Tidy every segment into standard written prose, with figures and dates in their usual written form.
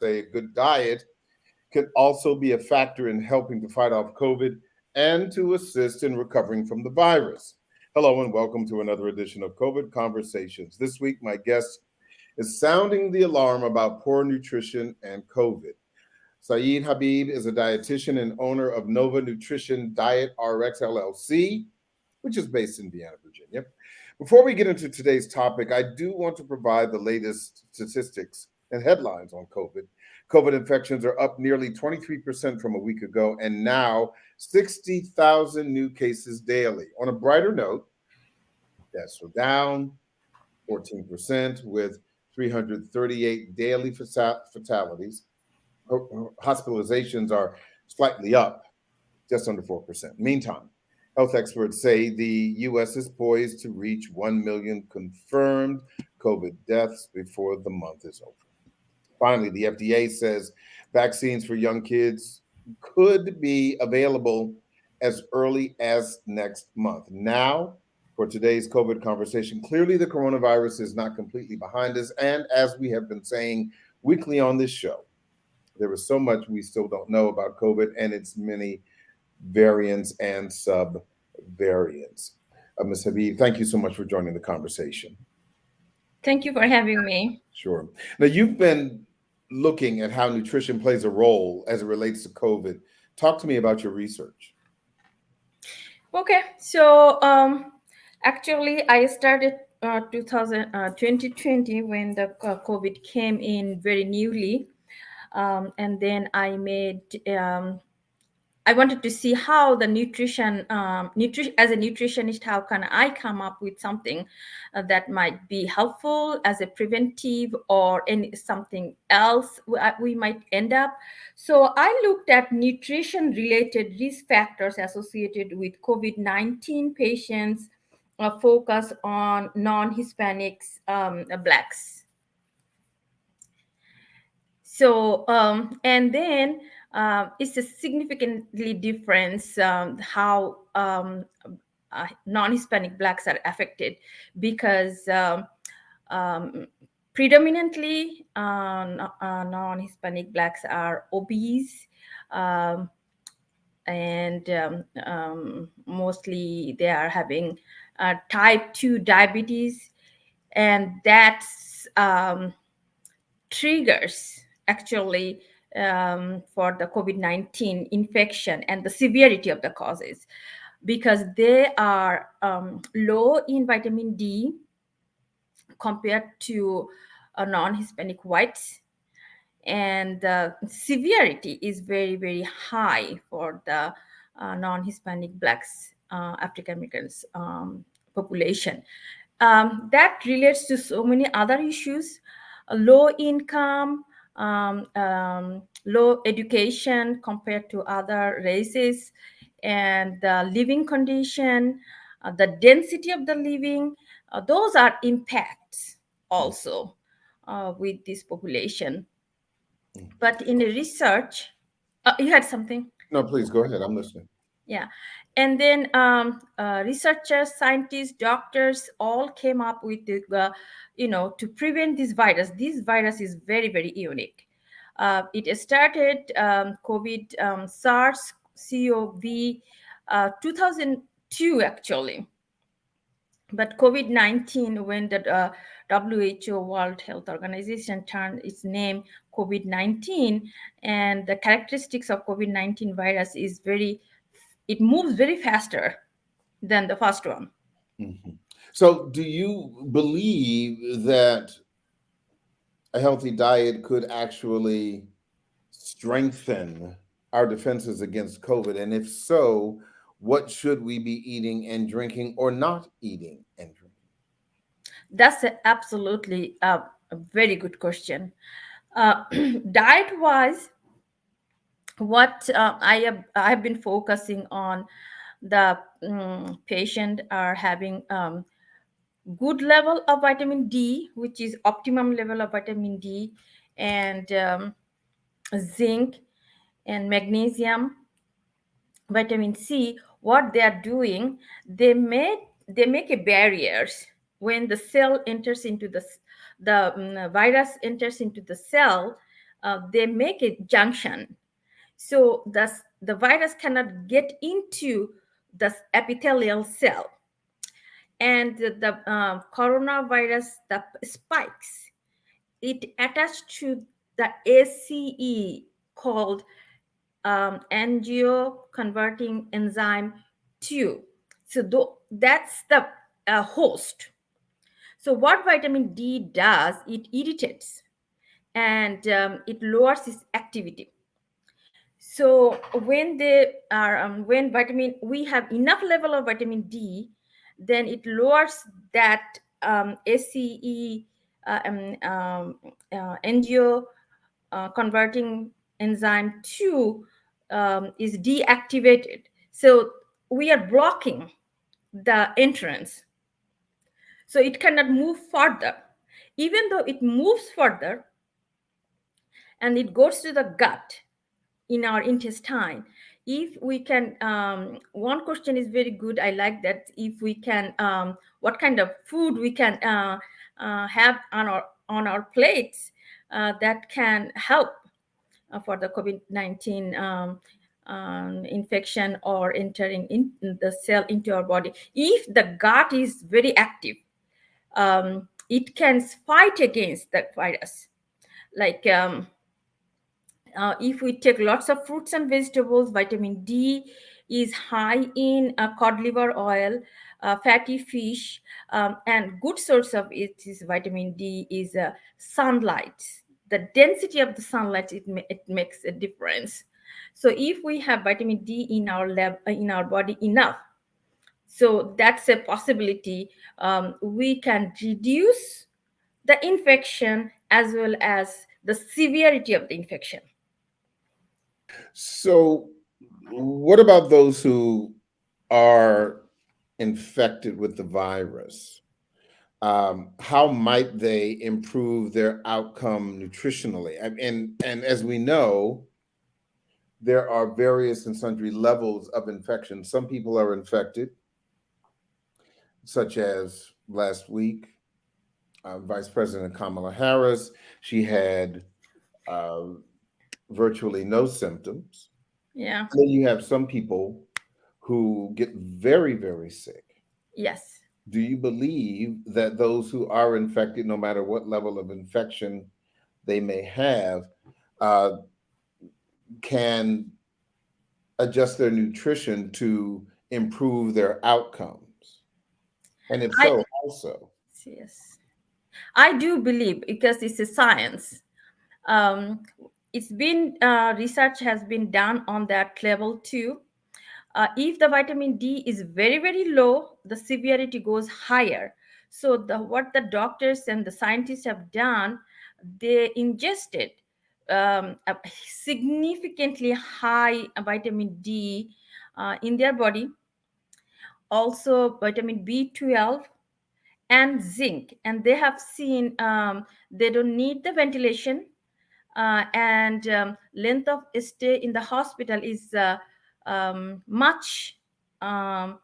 say a good diet could also be a factor in helping to fight off COVID and to assist in recovering from the virus. Hello, and welcome to another edition of COVID Conversations. This week, my guest is sounding the alarm about poor nutrition and COVID. Sayeed Habib is a dietitian and owner of Nova Nutrition Diet RX LLC, which is based in Vienna, Virginia. Before we get into today's topic, I do want to provide the latest statistics and headlines on COVID. COVID infections are up nearly 23% from a week ago, and now 60,000 new cases daily. On a brighter note, deaths are down 14%, with 338 daily fatalities. Hospitalizations are slightly up, just under 4%. Meantime, health experts say the U.S. is poised to reach 1 million confirmed COVID deaths before the month is over. Finally, the FDA says vaccines for young kids could be available as early as next month. Now, for today's COVID conversation, clearly the coronavirus is not completely behind us. And as we have been saying weekly on this show, there is so much we still don't know about COVID and its many variants and sub variants. Ms. Habib, thank you so much for joining the conversation. Thank you for having me. Sure. Now, you've been looking at how nutrition plays a role as it relates to COVID. Talk to me about your research. Okay, so actually, I started 2020 when the COVID came in very newly, and then I wanted to see how the nutrition as a nutritionist, how can I come up with something that might be helpful as a preventive or something else we might end up. So I looked at nutrition related risk factors associated with COVID-19 patients, focus on non-Hispanics, blacks. So and then it's a significantly difference how non-Hispanic blacks are affected, because predominantly non-Hispanic blacks are obese, and mostly they are having type 2 diabetes, and that's triggers actually for the COVID-19 infection and the severity of the causes, because they are low in vitamin D compared to non-Hispanic whites, and the severity is very, very high for the non-Hispanic blacks, African Americans population. That relates to so many other issues: low income, low education compared to other races, and the living condition, the density of the living. Those are impacts also with this population. But in the research, you had something? No, please go ahead. I'm listening. Yeah. And then researchers, scientists, doctors all came up with the, to prevent this virus. This virus is very, very unique. It started COVID, SARS-CoV 2002 actually. But COVID-19, when the WHO, World Health Organization, turned its name COVID-19, and the characteristics of COVID-19 virus is it moves very faster than the first one. Mm-hmm. So do you believe that a healthy diet could actually strengthen our defenses against COVID? And if so, what should we be eating and drinking or not eating and drinking? That's absolutely a very good question. Diet-wise, what I have been focusing on, the patient are having good level of vitamin D, which is optimum level of vitamin D, and zinc and magnesium, vitamin C. What they are doing, they make a barriers when the cell enters into the virus enters into the cell. they make a junction, so the virus cannot get into the epithelial cell, and the coronavirus, the spikes, it attached to the ACE called angio converting enzyme 2. So that's the host. So what vitamin D does, it irritates, and it lowers its activity. So when vitamin we have enough level of vitamin D, then it lowers that ACE angio converting enzyme 2 is deactivated. So we are blocking the entrance, so it cannot move further. Even though it moves further and it goes to the gut in our intestine, if we can, one question is very good, I like that, if we can, what kind of food we can have on our plates that can help for the COVID-19 infection or entering in the cell into our body. If the gut is very active, it can fight against the virus. Like if we take lots of fruits and vegetables, vitamin D is high in cod liver oil, fatty fish, and good source of it is vitamin D is sunlight. The density of the sunlight, it makes a difference. So if we have vitamin D in our in our body enough, so that's a possibility. We can reduce the infection as well as the severity of the infection. So, what about those who are infected with the virus? How might they improve their outcome nutritionally? And as we know, there are various and sundry levels of infection. Some people are infected, such as last week, Vice President Kamala Harris. She had uh, virtually no symptoms. Yeah. And then you have some people who get very, very sick. Yes. Do you believe that those who are infected, no matter what level of infection they may have, uh, can adjust their nutrition to improve their outcomes? And if I so, how so? yes, I do believe, because it's a science. Um, it's been research has been done on that level too. If the vitamin D is very very low, the severity goes higher. So what the doctors and the scientists have done, they ingested a significantly high vitamin D in their body, also vitamin B12 and zinc, and they have seen they don't need the ventilation, and length of stay in the hospital is much um,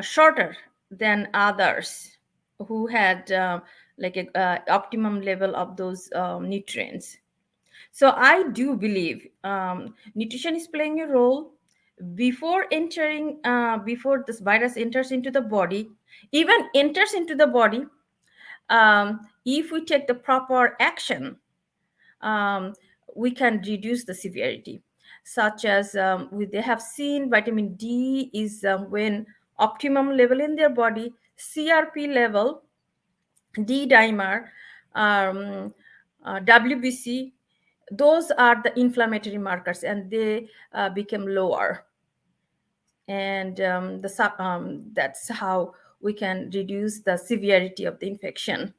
shorter than others who had like a optimum level of those nutrients. So I do believe nutrition is playing a role before entering, before this virus enters into the body, even enters into the body. If we take the proper action, um, we can reduce the severity, such as they have seen vitamin D is when optimum level in their body, CRP level, D dimer, um, WBC, those are the inflammatory markers, and they become lower. And that's how we can reduce the severity of the infection.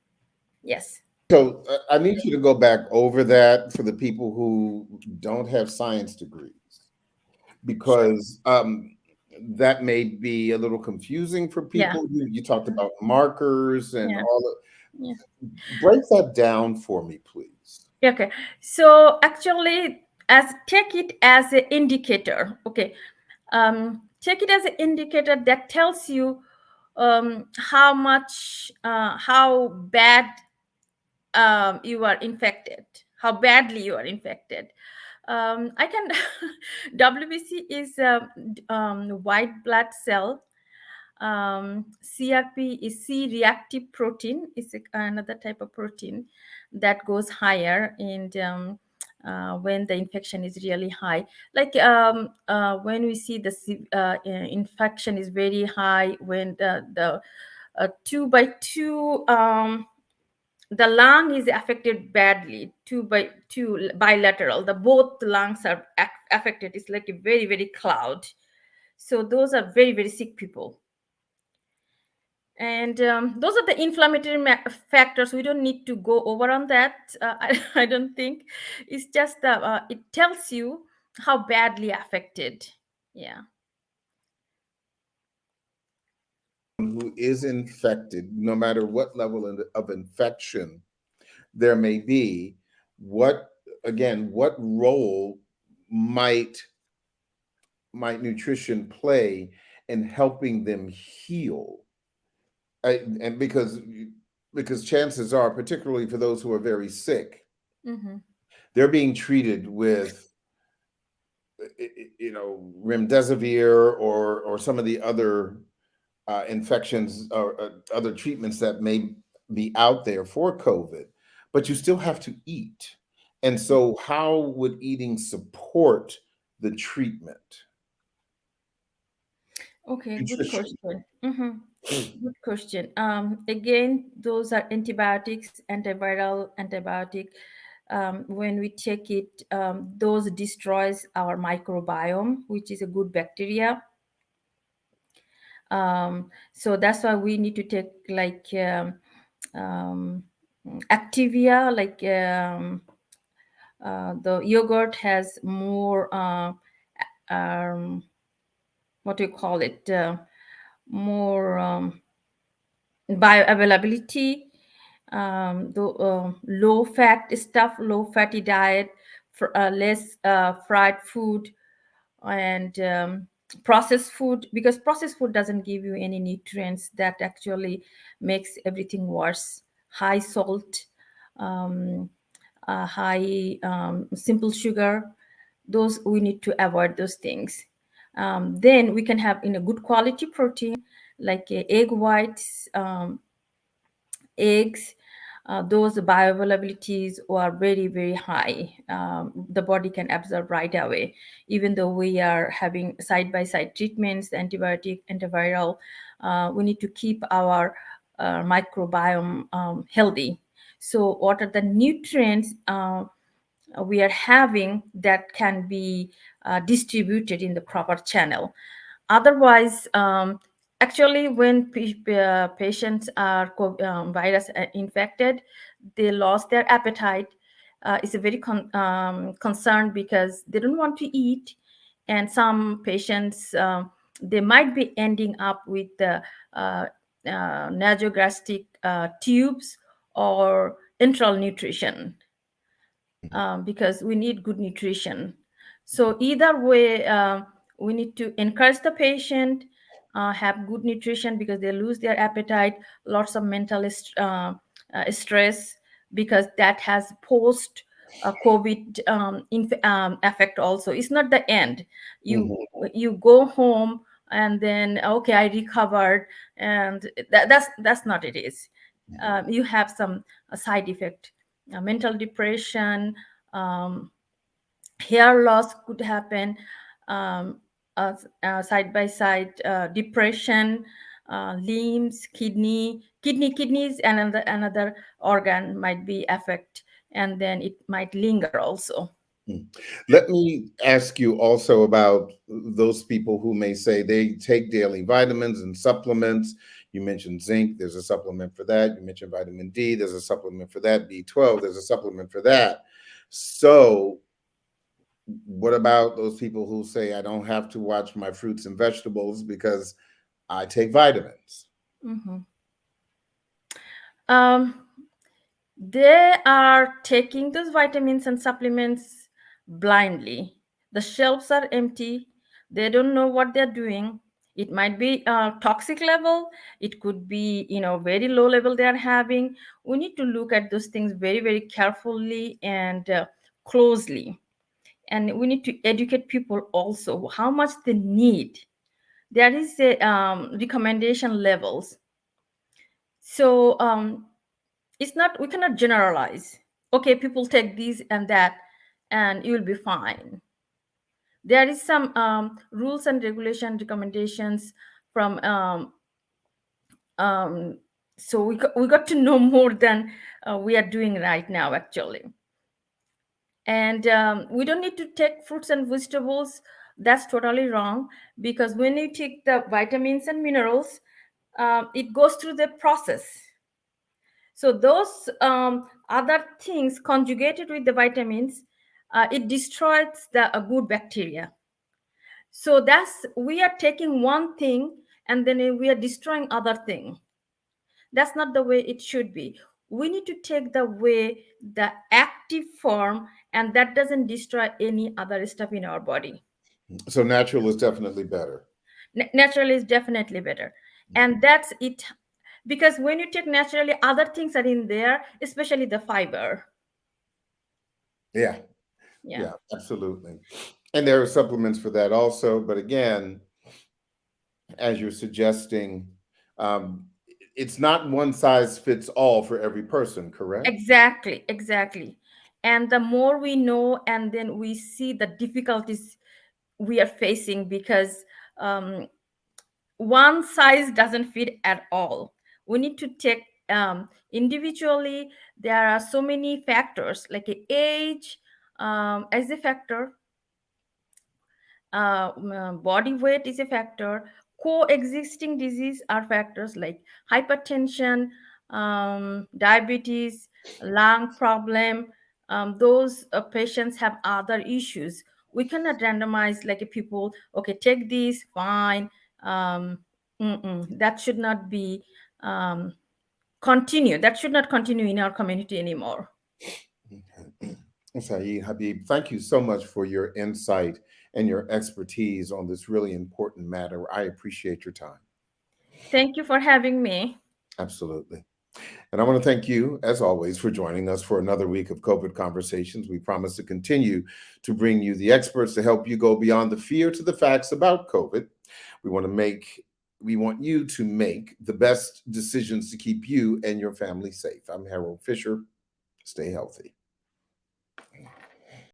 Yes. So I need you to go back over that for the people who don't have science degrees, Sure. because that may be a little confusing for Yeah. people. You talked about markers and Yeah. all of. Yeah. Break that down for me, please. Okay. So actually, as take it as an indicator. Okay. Take it as an indicator that tells you how much, how bad you are infected, how badly you are infected. I can WBC is white blood cell. CRP is C-reactive protein. It's another type of protein that goes higher, and when the infection is really high, like when we see the infection is very high, when the 2 by 2 the lung is affected badly, 2 by 2 bilateral, the both lungs are affected. It's like a very very cloud. So those are very very sick people. And those are the inflammatory factors. We don't need to go over on that. I don't think. It's just it tells you how badly affected. Yeah. Who is infected, no matter what level of infection there may be, what again, what role might nutrition play in helping them heal? And because chances are, particularly for those who are very sick, Mm-hmm. they're being treated with remdesivir or some of the other infections or other treatments that may be out there for COVID, but you still have to eat. And so, how would eating support the treatment? Okay, good Nutrition. question. Mm-hmm. Good question. Again, those are antibiotics, antiviral antibiotic. When we take it, those destroys our microbiome, which is a good bacteria. So that's why we need to take like um, Activia, like the yogurt has more what do you call it? More bioavailability, the low fat stuff, low fatty diet, for less fried food, and processed food, because processed food doesn't give you any nutrients, that actually makes everything worse. High salt, um, high simple sugar, those we need to avoid those things. Then we can have in a good quality protein, like egg whites, eggs. Those bioavailabilities are very very high. The body can absorb right away, even though we are having side by side treatments, antibiotic, antiviral. We need to keep our microbiome healthy. So what are the nutrients we are having that can be distributed in the proper channel? Otherwise, actually, when patients are virus infected, they lost their appetite. It's a very concern, because they don't want to eat, and some patients, they might be ending up with the nasogastric tubes or enteral nutrition, because we need good nutrition. So either way, we need to encourage the patient have good nutrition, because they lose their appetite, lots of mental stress, because that has post COVID effect also. It's not the end. You Mhm. you go home and then, okay, I recovered, and that's not it is. You have some side effect, mental depression, um, hair loss could happen, um, side by side depression, limbs, kidneys, and another organ might be affect, and then it might linger also. Mm. Let me ask you also about those people who may say they take daily vitamins and supplements. You mentioned zinc, there's a supplement for that. You mentioned vitamin D, there's a supplement for that. B12, there's a supplement for that. So, what about those people who say, I don't have to watch my fruits and vegetables because I take vitamins? Mhm. Um, they are taking those vitamins and supplements blindly. The shelves are empty. They don't know what they're doing. It might be a toxic level. It could be, very low level they are having. We need to look at those things very, very carefully and closely. And we need to educate people also how much they need. There is a recommendation levels. So it's not, we cannot generalize. Okay, people take these and that, and you will be fine. There is some rules and regulation recommendations from um, so we got to know more than we are doing right now actually. And we don't need to take fruits and vegetables. That's totally wrong, because when you take the vitamins and minerals, it goes through the process. So those other things conjugated with the vitamins, it destroys the good bacteria. So that's, we are taking one thing and then we are destroying other thing. That's not the way it should be. We need to take the way, the active form, and that doesn't destroy any other stuff in our body. So natural is definitely better. Natural is definitely better. And that's it. Because when you take naturally, other things are in there, especially the fiber. Yeah, Yeah. yeah, absolutely. And there are supplements for that also. But again, as you're suggesting, um, it's not one size fits all for every person, correct? Exactly, exactly. And the more we know, and then we see the difficulties we are facing, because um, one size doesn't fit at all. We need to take individually. There are so many factors like age as a factor, body weight is a factor, coexisting disease are factors like hypertension, diabetes, lung problem. Those patients have other issues. We cannot randomize like a people, okay, take this, fine. um, that should not be um, continue. That should not continue in our community anymore. Okay. Sayeed Habib, thank you so much for your insight and your expertise on this really important matter. I appreciate your time. Thank you for having me. Absolutely. And I want to thank you, as always, for joining us for another week of COVID Conversations. We promise to continue to bring you the experts to help you go beyond the fear to the facts about COVID. We want to make we want you to make the best decisions to keep you and your family safe. I'm Harold Fisher. Stay healthy.